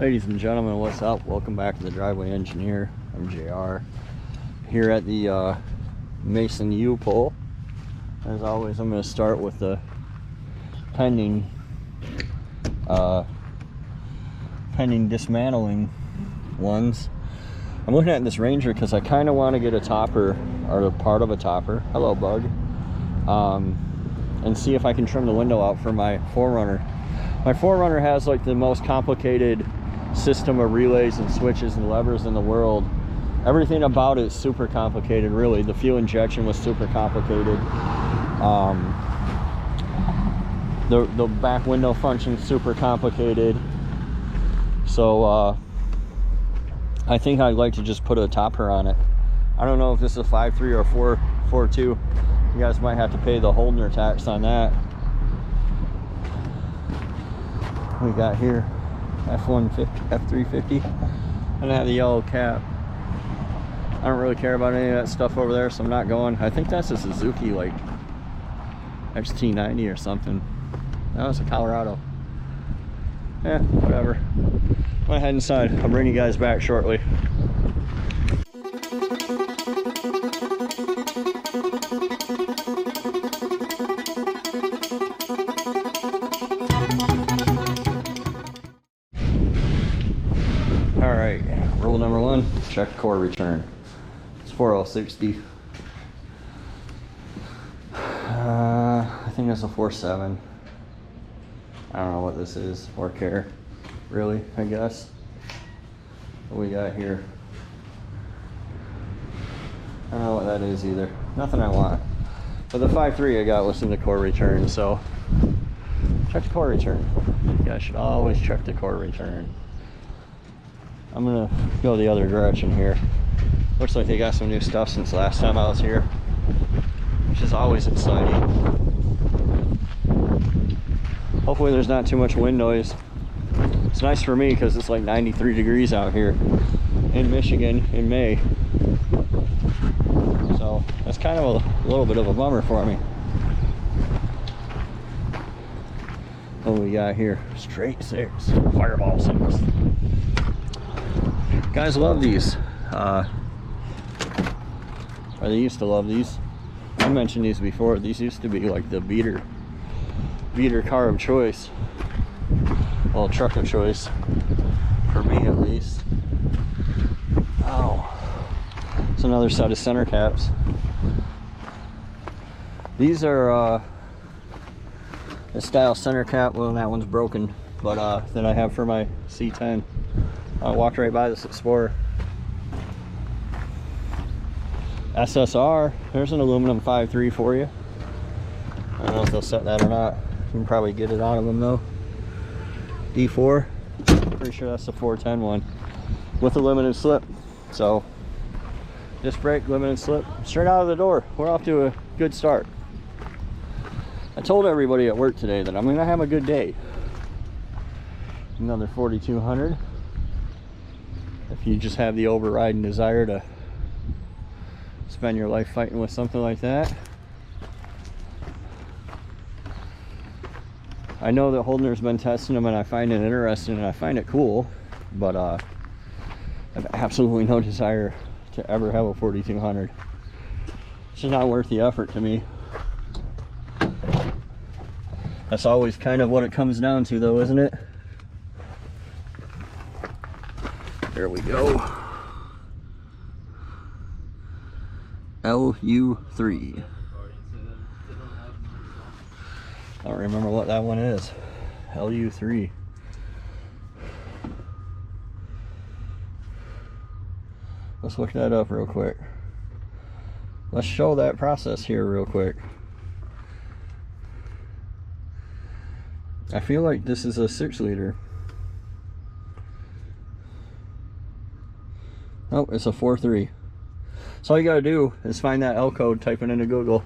Ladies and gentlemen, what's up? Welcome back to the Driveway Engineer. I'm JR here at the Mason U-pole. As always, I'm going to start with the pending dismantling ones. I'm looking at this Ranger because I kind of want to get a topper, or a part of a topper. Hello, bug. And see if I can trim the window out for my 4Runner. My 4Runner has like the most complicated system of relays and switches and levers in the world. Everything about it is super complicated, really. The fuel injection was super complicated. The back window function's super complicated. So I think I'd like to just put a topper on it. I don't know if this is a 5.3 or 4.2. You guys might have to pay the Holdner tax on that. We got here F350, and I have the yellow cap. I don't really care about any of that stuff over there, so I'm not going. I think that's a Suzuki like XT90 or something. That was a Colorado. Yeah, whatever. I'm gonna head inside. I'll bring you guys back shortly. Alright, rule number one, check core return. It's 4060. I think that's a 4.7. I don't know what this is or care, really, I guess. What we got here? I don't know what that is either. Nothing I want. But the 5.3 I got was in the core return, so check the core return. You guys should always check the core return. I'm gonna go the other direction here. Looks like they got some new stuff since last time I was here, which is always exciting. Hopefully there's not too much wind noise. It's nice for me because it's like 93 degrees out here in Michigan in May. So that's kind of a little bit of a bummer for me. What we got here? Straight six, fireball six. Guys love these. Or they used to love these. I mentioned these before. These used to be like the beater car of choice. Well, truck of choice. For me at least. Oh. It's another set of center caps. These are the style center cap. Well, that one's broken. But that I have for my C10. I walked right by this Explorer. SSR, there's an aluminum 5.3 for you. I don't know if they'll set that or not. You can probably get it out of them though. D4, pretty sure that's the 410 one with a limited slip. So disc brake, limited slip, straight out of the door. We're off to a good start. I told everybody at work today that I'm gonna have a good day. Another 4200. If you just have the overriding desire to spend your life fighting with something like that. I know that Holdner's been testing them and I find it interesting and I find it cool, but I have absolutely no desire to ever have a 4200. It's just not worth the effort to me. That's always kind of what it comes down to though, isn't it? There we go. LU3. I don't remember what that one is. LU3. Let's look that up real quick. Let's show that process here real quick. I feel like this is a 6-liter. Oh, it's a 4.3. So all you gotta do is find that L code, type it into Google.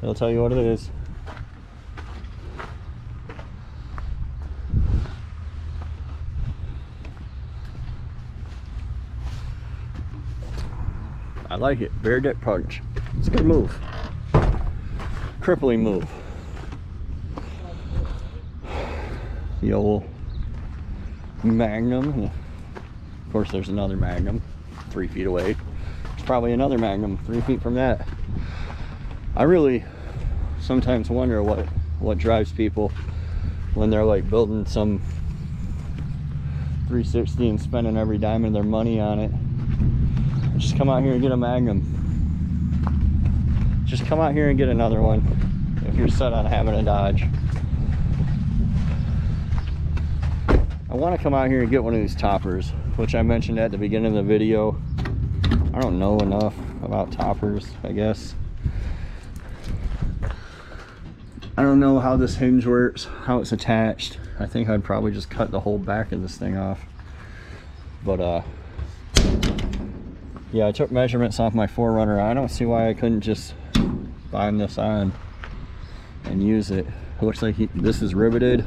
It'll tell you what it is. I like it. Bear dip punch. It's a good move. Crippling move. The old Magnum. And of course, there's another Magnum 3 feet away. There's probably another Magnum 3 feet from that. I really sometimes wonder what drives people when they're like building some 360 and spending every dime of their money on it. Just come out here and get a Magnum. Just come out here and get another one if you're set on having a Dodge. I want to come out here and get one of these toppers, which I mentioned at the beginning of the video. I don't know enough about toppers, I guess. I don't know how this hinge works, how it's attached. I think I'd probably just cut the whole back of this thing off. But yeah, I took measurements off my 4Runner. I don't see why I couldn't just bind this on and use it. It looks like this is riveted,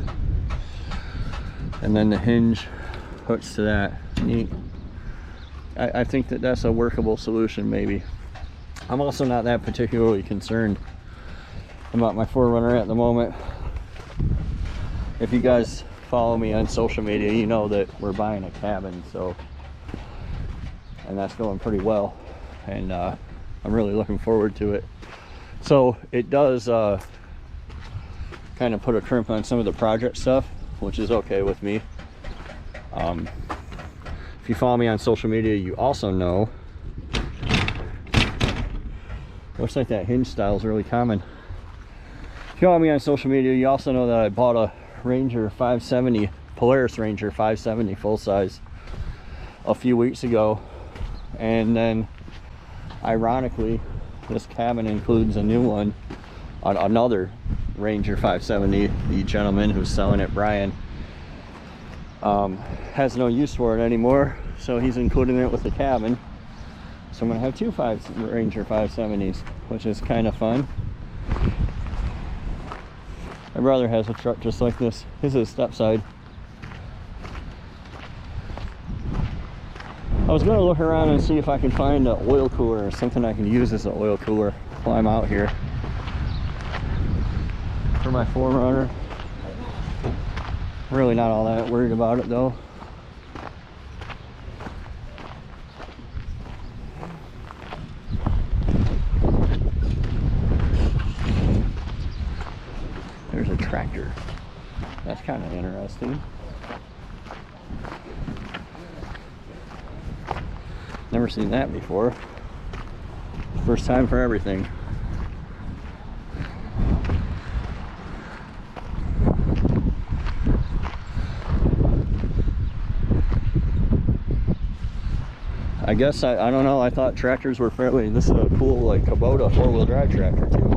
and then the hinge hooks to that. Neat. I think that that's a workable solution, maybe. I'm also not that particularly concerned about my 4Runner at the moment. If you guys follow me on social media, you know that we're buying a cabin, and that's going pretty well, and I'm really looking forward to it. So it does kind of put a crimp on some of the project stuff, which is okay with me. If you follow me on social media, you also know, looks like that hinge style is really common. If you follow me on social media, you also know that I bought a Ranger 570, Polaris Ranger 570 full size a few weeks ago, and then ironically this cabin includes a new one, another Ranger 570. The gentleman who's selling it, Brian, has no use for it anymore, so he's including it with the cabin. So I'm gonna have two Ranger 570s, which is kind of fun. My brother has a truck just like this. His is step side. I was going to look around and see if I can find an oil cooler or something I can use as an oil cooler while I'm out here for my 4Runner. Really not all that worried about it though. There's a tractor. That's kind of interesting. Never seen that before. First time for everything. I guess I don't know, I thought tractors were fairly, this is a cool like Kubota 4-wheel drive tractor too.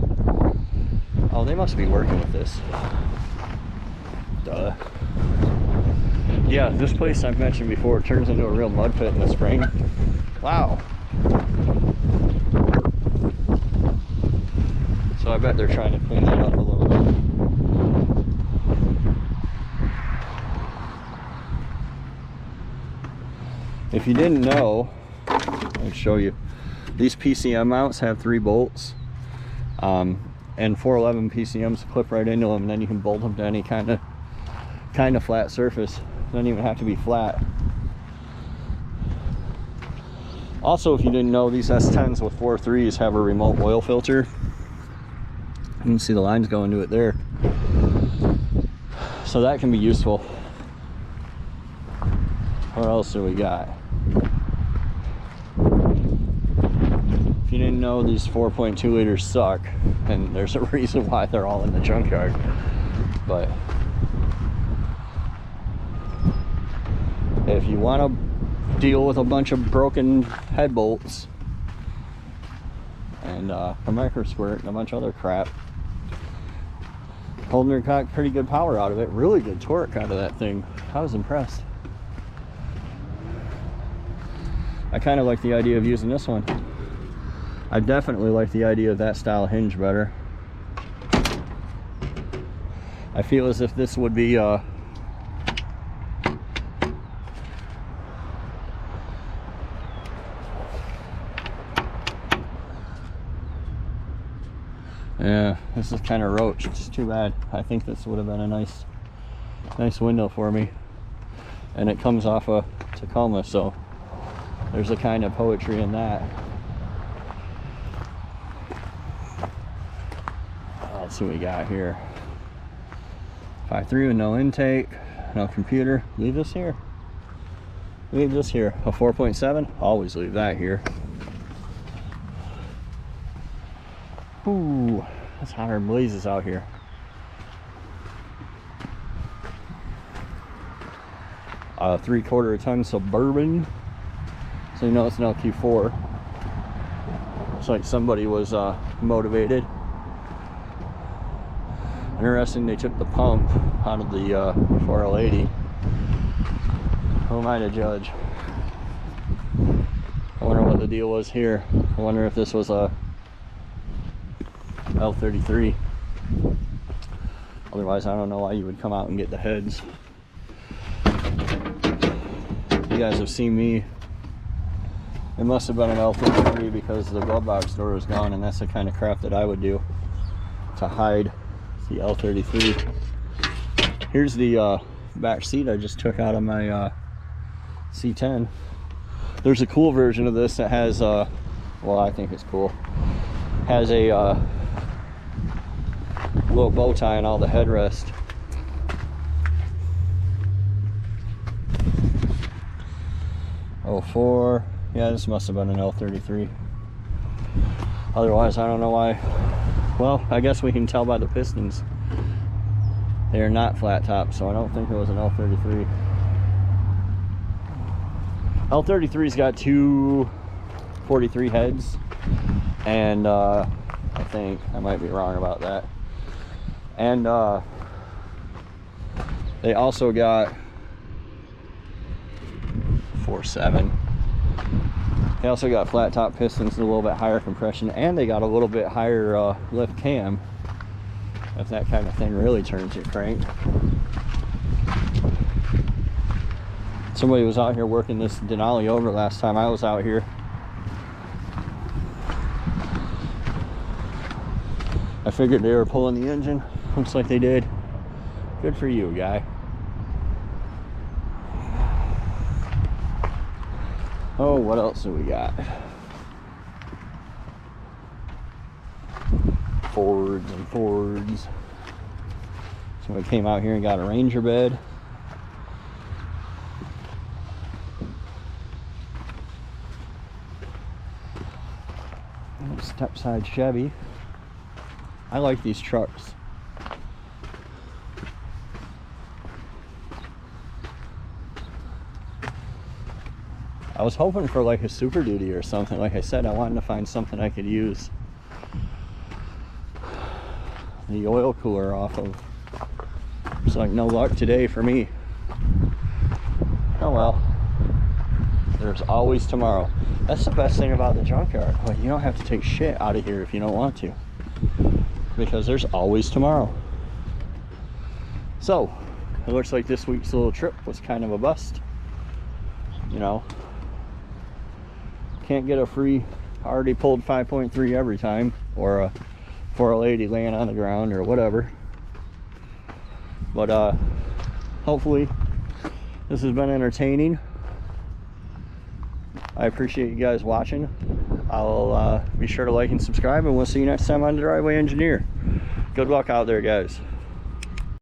Oh, they must be working with this. Duh. Yeah, this place I've mentioned before turns into a real mud pit in the spring. Wow. So I bet they're trying to clean that up a little bit. If you didn't know, I'll show you. These PCM mounts have 3 bolts. And 411 PCMs clip right into them, and then you can bolt them to any kind of flat surface. Doesn't even have to be flat. Also, if you didn't know, these S10s with 4.3s have a remote oil filter. You can see the lines going to it there. So that can be useful. What else do we got? If you didn't know, these 4.2 liters suck, and there's a reason why they're all in the junkyard. But if you want to deal with a bunch of broken head bolts and a micro squirt and a bunch of other crap, Holdener got pretty good power out of it, really good torque out of that thing. I was impressed. I kind of like the idea of using this one. I definitely like the idea of that style of hinge better. I feel as if this would be yeah, this is kind of roached. It's too bad. I think this would have been a nice window for me. and it comes off a Tacoma, so there's a kind of poetry in that. Let's see what we got here. 5.3 with no intake, no computer. Leave this here. Leave this here. A 4.7, always leave that here. Ooh, it's hotter than blazes out here. A 3/4 ton Suburban, so you know it's an LQ4. It's like somebody was motivated. Interesting, they took the pump out of the 4L80. Who am I to judge? I wonder what the deal was here. I wonder if this was a L33. Otherwise, I don't know why you would come out and get the heads. You guys have seen me. It must have been an L33 because the glove box door was gone, and that's the kind of crap that I would do to hide the L33. Here's the back seat I just took out of my C10. There's a cool version of this that has well, I think it's cool, has a little bow tie on all the headrest. Oh, 04. Yeah, this must have been an L33. Otherwise, I don't know why. Well, I guess we can tell by the pistons. They are not flat top, so I don't think it was an L33. L33's got two 43 heads, and I think I might be wrong about that. And they also got 4.7. They also got flat top pistons, a little bit higher compression, and they got a little bit higher lift cam, if that kind of thing really turns your crank. Somebody was out here working this Denali over last time I was out here. I figured they were pulling the engine. Looks like they did. Good for you, guy. Oh, what else do we got? Fords and Fords. So we came out here and got a Ranger bed. Step side Chevy. I like these trucks. I was hoping for like a Super Duty or something. Like I said, I wanted to find something I could use the oil cooler off of. It's like no luck today for me. Oh well. There's always tomorrow. That's the best thing about the junkyard. Like, you don't have to take shit out of here if you don't want to, because there's always tomorrow. So it looks like this week's little trip was kind of a bust. You know, can't get a free already pulled 5.3 every time, or a 4L80 laying on the ground or whatever. But hopefully this has been entertaining. I appreciate you guys watching. I'll be sure to like and subscribe, and we'll see you next time on The Driveway Engineer. Good luck out there, guys.